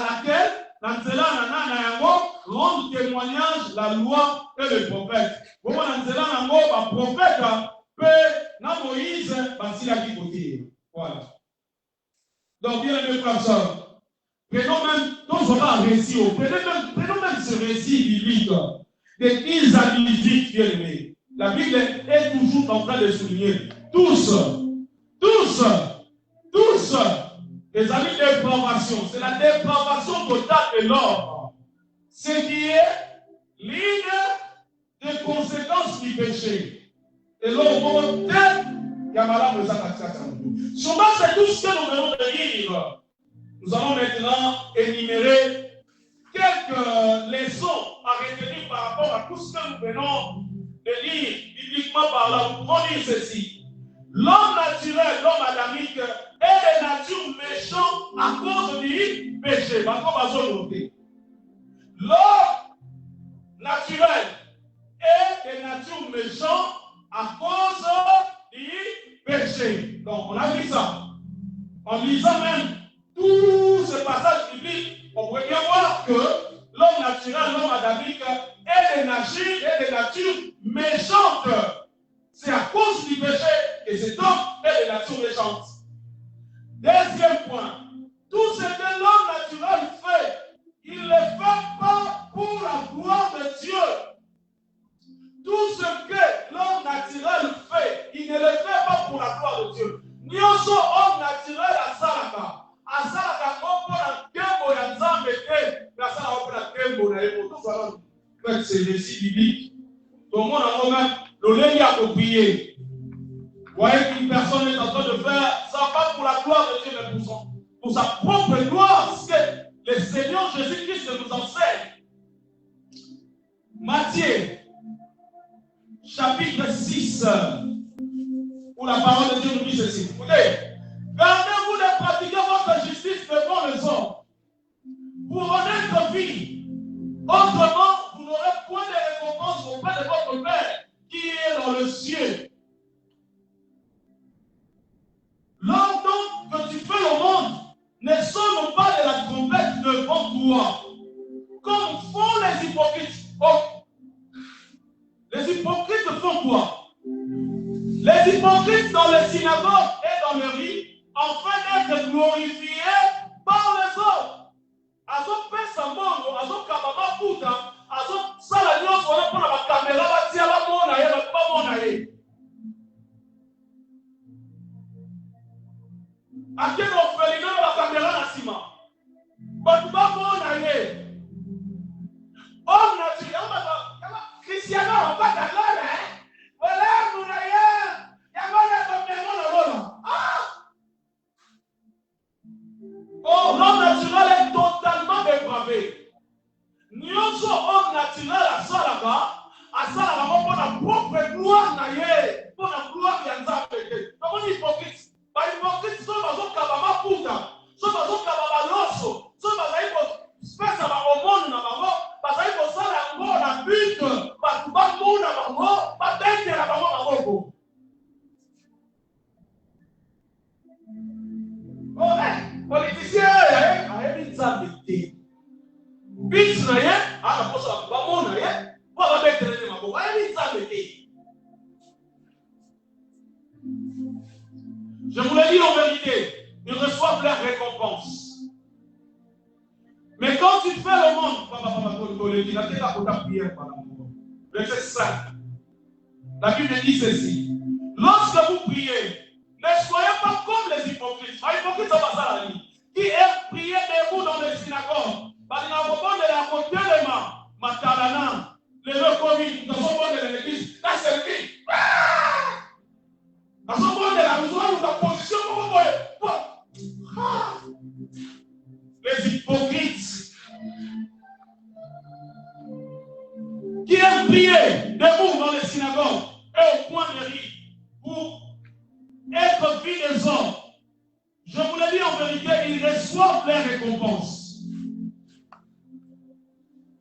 laquelle rendre témoignage la loi et le prophète. Voilà. Donc, bien les frères et sœurs, prenons même ce récit biblique. Des îles amnésiques, bien aimés. La Bible est toujours en train de souligner. Tous, les amis de dépravation, c'est la dépravation totale de l'homme. Ce qui est ligne de conséquences du péché. Et l'homme, il y a malade de ça. Souvent, c'est tout ce que nous venons de lire. Nous allons maintenant énumérer quelques leçons à retenir par rapport à tout ce que nous venons de lire bibliquement par là. Nous pouvons dire ceci. L'homme naturel, l'homme adamique, est de nature méchant à cause du péché. L'homme naturel est de nature méchant à cause du péché. Donc, on a vu ça. En lisant même tout ce passage biblique, on pourrait bien voir que l'homme naturel, l'homme adamique, est de nature méchante. C'est à cause du péché que cet homme est de nature méchante. Deuxième point, tout ce que l'homme naturel fait, il ne le fait pas pour la gloire de Dieu. Tout ce que l'homme naturel fait, il ne le fait pas pour la gloire de Dieu. Ni aussi homme naturel à Salaka. Azalaka kompona tembo ya Nzambe te na sala opona tembo na yebo to sala que c'est le récit biblique. Donc on a même le lien à copier. Vous voyez qu'une personne est en train de faire ça pas pour la gloire de Dieu mais pour sa propre gloire, ce que le Seigneur Jésus-Christ nous enseigne. Matthieu chapitre 6 où la parole de Dieu nous dit ceci. Écoutez. Gardez-vous de pratiquer votre justice devant les hommes pour honnête vie. Autrement, vous n'aurez point de récompense auprès de votre Père qui est dans le ciel. L'homme donc que tu fais au monde ne sonne pas de la trompette devant toi, comme font les hypocrites. Oh. Les hypocrites font quoi? Les hypocrites dans les synagogues et dans les rues, afin d'être glorifié par les autres. Azo pesa mono, azo kababa puta, azo sala nyonso wana pona ba caméra ba tia la mona ye ba mona ye. Akeno felina ba caméra na sima. Ba mona ye. On a dit Cristiano pas d'accord hein. Voilà mona ye. Ya mona ba mona rola. Oh, l'homme naturel est totalement dépravé. Nyonso homme naturel à Salaba pour la propre gloire naïe, pour la gloire de Nzambe. Donc on est hypocrite. Par hypocrite, sont bazon kababa puta, sont bazon kababa loso, sont bazon spesa ba omonu na bango, bazon ko sala ngo na but, ba mu na bango, ba tente na bango. Oh, politicien, il y a Nzambe. Bits na ye, ala posa ba mo na ye, ba betere ne mako, ba Nzambe. fait le monde. Verset 5. La Bible dit ceci. Lorsque vous priez, ne soyez pas comme les hypocrites. Les hypocrites sont pas ça la vie. Qui aiment prier debout dans les synagogues. Parce qu'ils n'ont pas de la côté de ma talana. Les deux commis, nous sommes bons de l'église. Là, c'est le qui. Nous sommes bons de la maison, nous avons position. Les hypocrites qui aiment prier debout dans les synagogues et au coin des rues pour être vus des hommes. Je vous le dis en vérité, ils reçoivent les récompenses.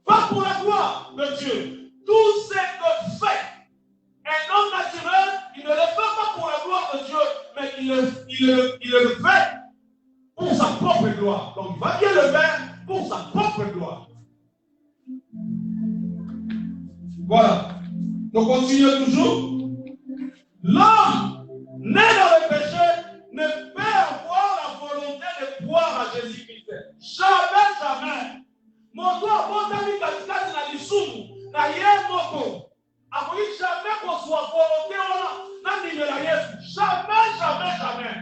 Pas pour la gloire de Dieu. Tout ce que fait un homme naturel, il ne le fait pas pour la gloire de Dieu, mais il le fait pour sa propre gloire. Donc il va bien le faire pour sa propre gloire. Voilà. Donc continuons toujours. L'homme né dans le péché ne peut avoir la volonté de croire à Jésus-Christ. Jamais, jamais. Mon doigt, mon ami, katikati na lisumu, na ye moko. Amoyi jamais qu'on soit volonté na nimela Yesu. Jamais, jamais, jamais.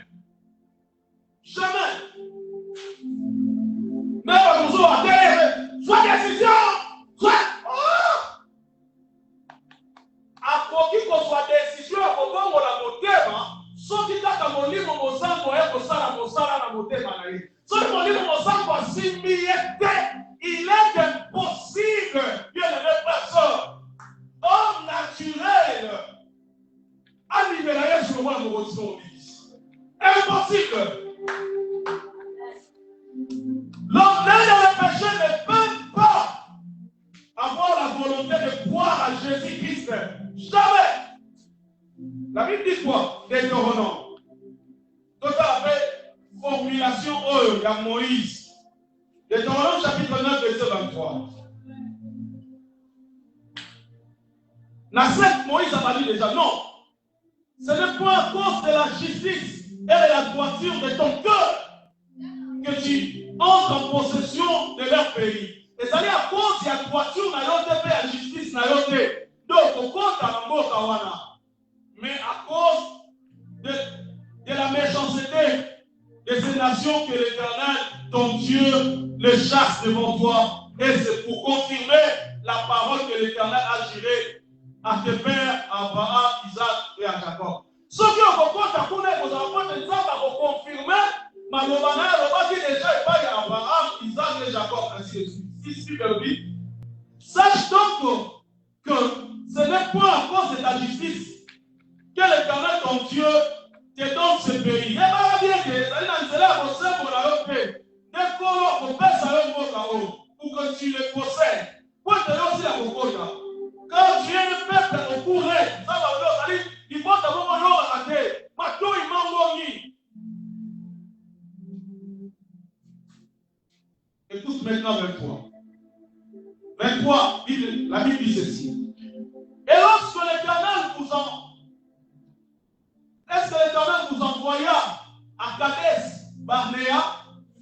Jamais. Mais on nous a dit, soit décision, soit. Akoki qu'on soit décision, qu'on la motema, soit qui t'a mon livre, mon sang, mon sala, na motema na ye. Soit mon livre, mon sang, mon il est impossible, bien aimé frère, homme naturel, à libérer sur le monde de mon impossible. L'homme né dans le péché ne peut pas avoir la volonté de croire à Jésus-Christ. Jamais. La Bible dit quoi? Deutéronome. Tout à fait formulation il y a Moïse. Deutéronome chapitre 9, verset 23. Nasset, Moïse a dit déjà, non. Ce n'est pas à cause de la justice et de la droiture de ton cœur que tu entres en possession de leur pays. Et ça dit à cause de la droiture, de la justice, donc au compte à la mais à cause de la méchanceté de ces nations que l'Éternel, ton Dieu, les chasse devant toi. Et c'est pour confirmer la parole que l'Éternel a jurée à tes pères, à Abraham, Isaac et à Jacob. Ce qui ont compté à connaître, vous avez confirmer, ma lobana, qui déjà est pas Abraham, Isaac et Jacob, ainsi de suite. Sache donc que ce n'est pas à cause de ta justice que l'Éternel, ton Dieu, te donne ce pays. Et bien, bien que ça dit dans le conseil pour la paix. Dès qu'on pèse à l'homme pour que tu le possèdes. Pour te donner aussi la cocotte. Quand tu es le peuple au courant, ça va dire, il faut t'avoir un jour à la tête. Maintenant, il m'a écoute maintenant 23. 23, la Bible dit ceci. Et lorsque l'Éternel vous est-ce que l'Éternel vous envoya à Kadès, Barnéa,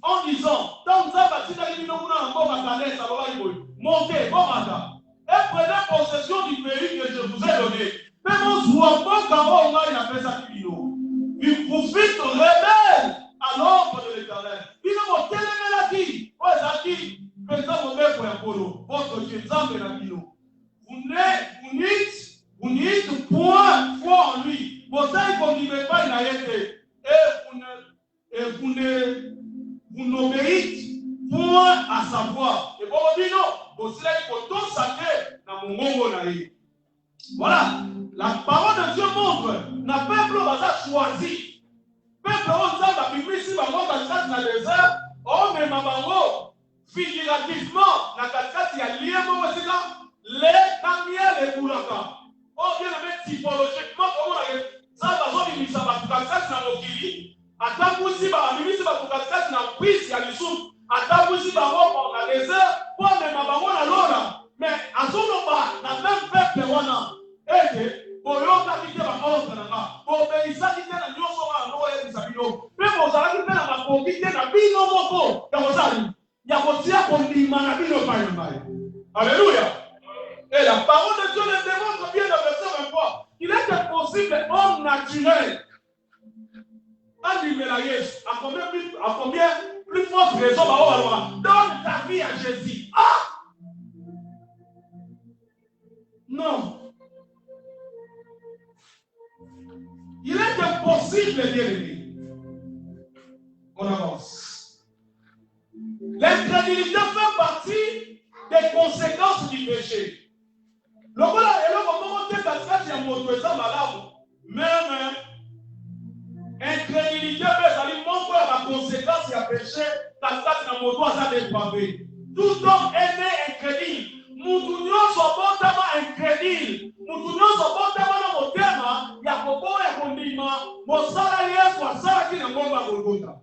en disant, montez, et prenez possession du pays que je vous ai donné. Mais vous fûtes rebelles à l'ordre de l'Éternel. Il a monté les mélodies. Votre Dieu, vous n'êtes point foi en lui. Vous n'obéissez point à sa voix. Et pour vous dire non, vous voilà, la parole de Dieu montre, la peuple va choisi. Peuple on a la Bible ici, dans le désert, oh mais ma bango, figurativement, la calcate y a lié les tamiels et boulaka. Oh bien aimé, typologiquement, comment on a ça va faire une mise à calcate dans le kili. Attends, si la Bible ici va calcate dans le puits, il y a du sous. Attends, si la robe dans le désert, oh mais ma bango na lora. Mais à son moment, la même peuple wana. Et pour l'autre qui est en ordre, pour obéir ça qui est en ordre, mais vous allez faire la conquête de la vie non moko. Il y a aussi un condiment à vie. Alléluia. Et la parole de Dieu le démontre bien dans le verset 23. Il est possible, homme naturel. À combien plus forte raison donne ta vie à Jésus. Ah! Non. Il est impossible, bien aimé. On avance. L'incrédulité fait partie des conséquences du péché. Le voilà, et là, comment on dit parce qu'il y a un malade. Même incrédulité, c'est la conséquence du péché, parce qu'il y a un moto à dépravé. Tout homme est né incrédule. Nous tous sommes tellement incrédules. Nous tous sommes tellement au thème. Il y a beaucoup de condiments. Mon salarié soit ça qui n'a pas de Golgotha.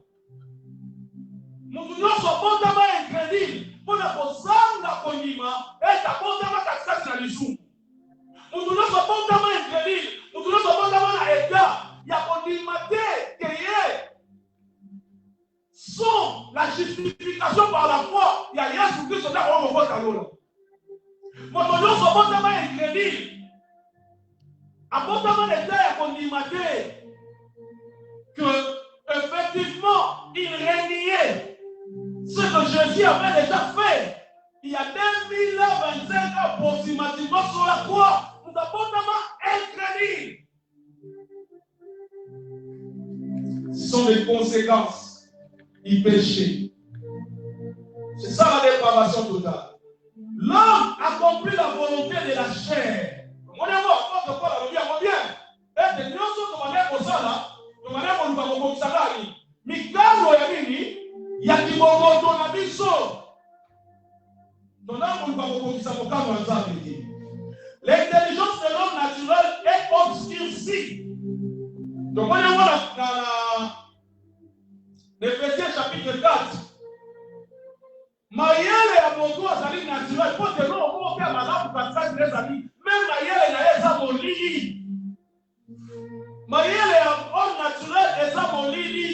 Nous tous sommes tellement incrédules. Pour ne pas s'en condiments et ta bonne tellement taxation dans les sous. Nous tous sommes tellement incrédules. Nous tous sommes tellement à état. Il y a condiments qui sont la justification par la foi. Il y a Jésus Christ qui a envoyé à l'eau. Mon nom est tellement incrédule. Apportement des terres condimées que effectivement il régnait ce que Jésus avait déjà fait. Il y a 2025 ans approximativement sur la croix. Nous avons tellement incrédule. Ce sont les conséquences du péché. C'est ça la dépravation totale. L'homme accomplit la volonté de la chair. On est mort, on va la vie bien. Et de nous sommes comme on est ça là, comme on est comme ça là. Mais quand on est venu, il y a qui vont dans la vie sauve. Donc là, on va comme ça pour quand on a dit. L'intelligence de l'homme naturel est obscurcie. Donc on est voir dans l'Éphésiens chapitre 4. Mayele ya moto azali naturel pour que l'on monte à madame pour ça les amis même mayele na eza molili mayele ya homme naturel eza molili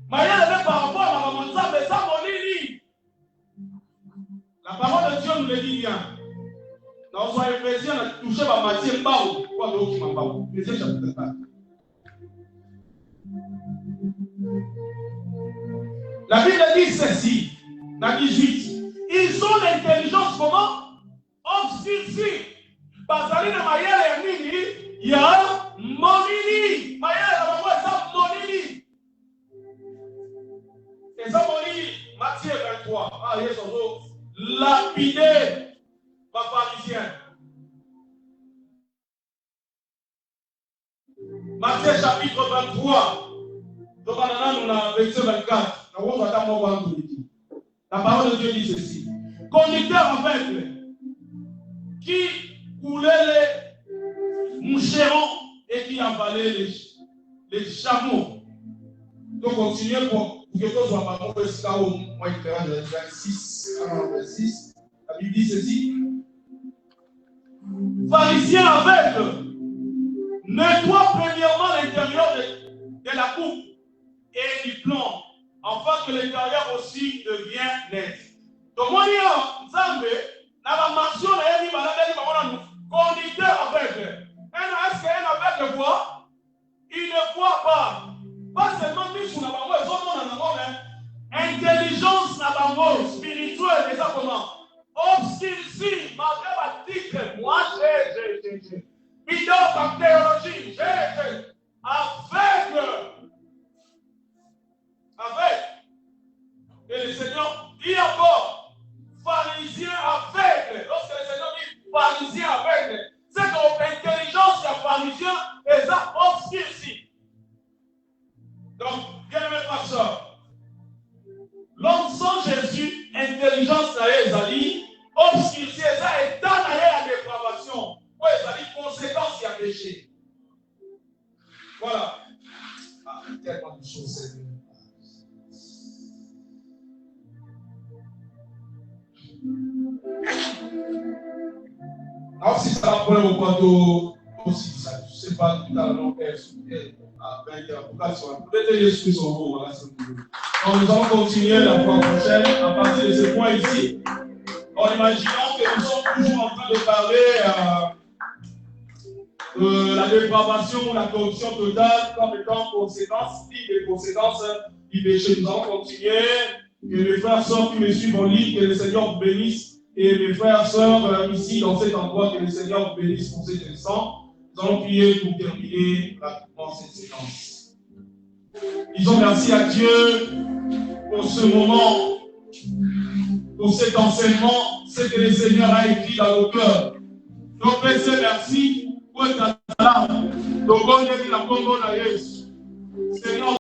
mayele même par rapport à maman nzambe eza molili. La parole de Dieu nous le dit bien dans Éphésiens on a touché par Matthieu mbao kwa doki mbao Éphésiens chapitre 4. La Bible dit ceci. Dans 18, ils ont l'intelligence comment? Obscurcie. Bazali na mayele ya nini? Ya molili. Mayele ya mambo eza molili. Eza molili. Matthieu 23. Ah, yes, on lapidé par pharisien. Matthieu chapitre 23. Donc, on a verset 24. On va t'avoir la parole de Dieu dit ceci. Conducteur aveugle qui coulait les moucherons et qui avalait les chameaux. Donc, continuez pour que quelque chose soit pas bon. Moi, il fait 26. La Bible dit ceci. Pharisien aveugle, nettoie premièrement l'intérieur de la coupe et du plomb, afin que l'intérieur aussi devienne net. Donc, on dit, Nzambe, dans la marche, on a dit, conducteur aveugle. Est-ce qu'un aveugle voit? Il ne voit pas. Pas seulement mis sur la banque, intelligence na banque spirituelle, c'est ça comment? Obscurcie, malgré ma titre, moi j'ai. Vidéo par théologie, j'ai. Avec. Et le Seigneur dit encore, pharisien aveugle. Lorsque le Seigneur dit pharisien aveugle, c'est que l'intelligence des pharisiens est obscurcie. Donc, bien aimé pasteur, l'homme sans Jésus, intelligence n'a dit, obscurcie, ça est dans la dépravation. Oui, ça dit conséquence, il y a péché. Voilà. Ah, tellement de choses. Alors, si ça va prendre au quanto aussi, ça, je ne sais pas tout à l'heure, à 20 heures, pourquoi ils sont là. Peut-être les esprits sont bons, voilà, c'est tout. Donc, nous allons continuer la fois prochaine à partir de ce point ici, en imaginant que nous sommes toujours en train de parler la dépravation ou la corruption totale comme étant conséquence, des conséquences du péché. Nous allons continuer. Que mes frères et sœurs qui me suivent en ligne, que le Seigneur vous bénisse. Et mes frères et sœurs ici dans cet endroit, que le Seigneur vous bénisse pour cet instant. Nous allons prier pour terminer rapidement cette séquence. Disons merci à Dieu pour ce moment, pour cet enseignement, ce que le Seigneur a écrit dans nos cœurs. Donc, merci pour ta Seigneur.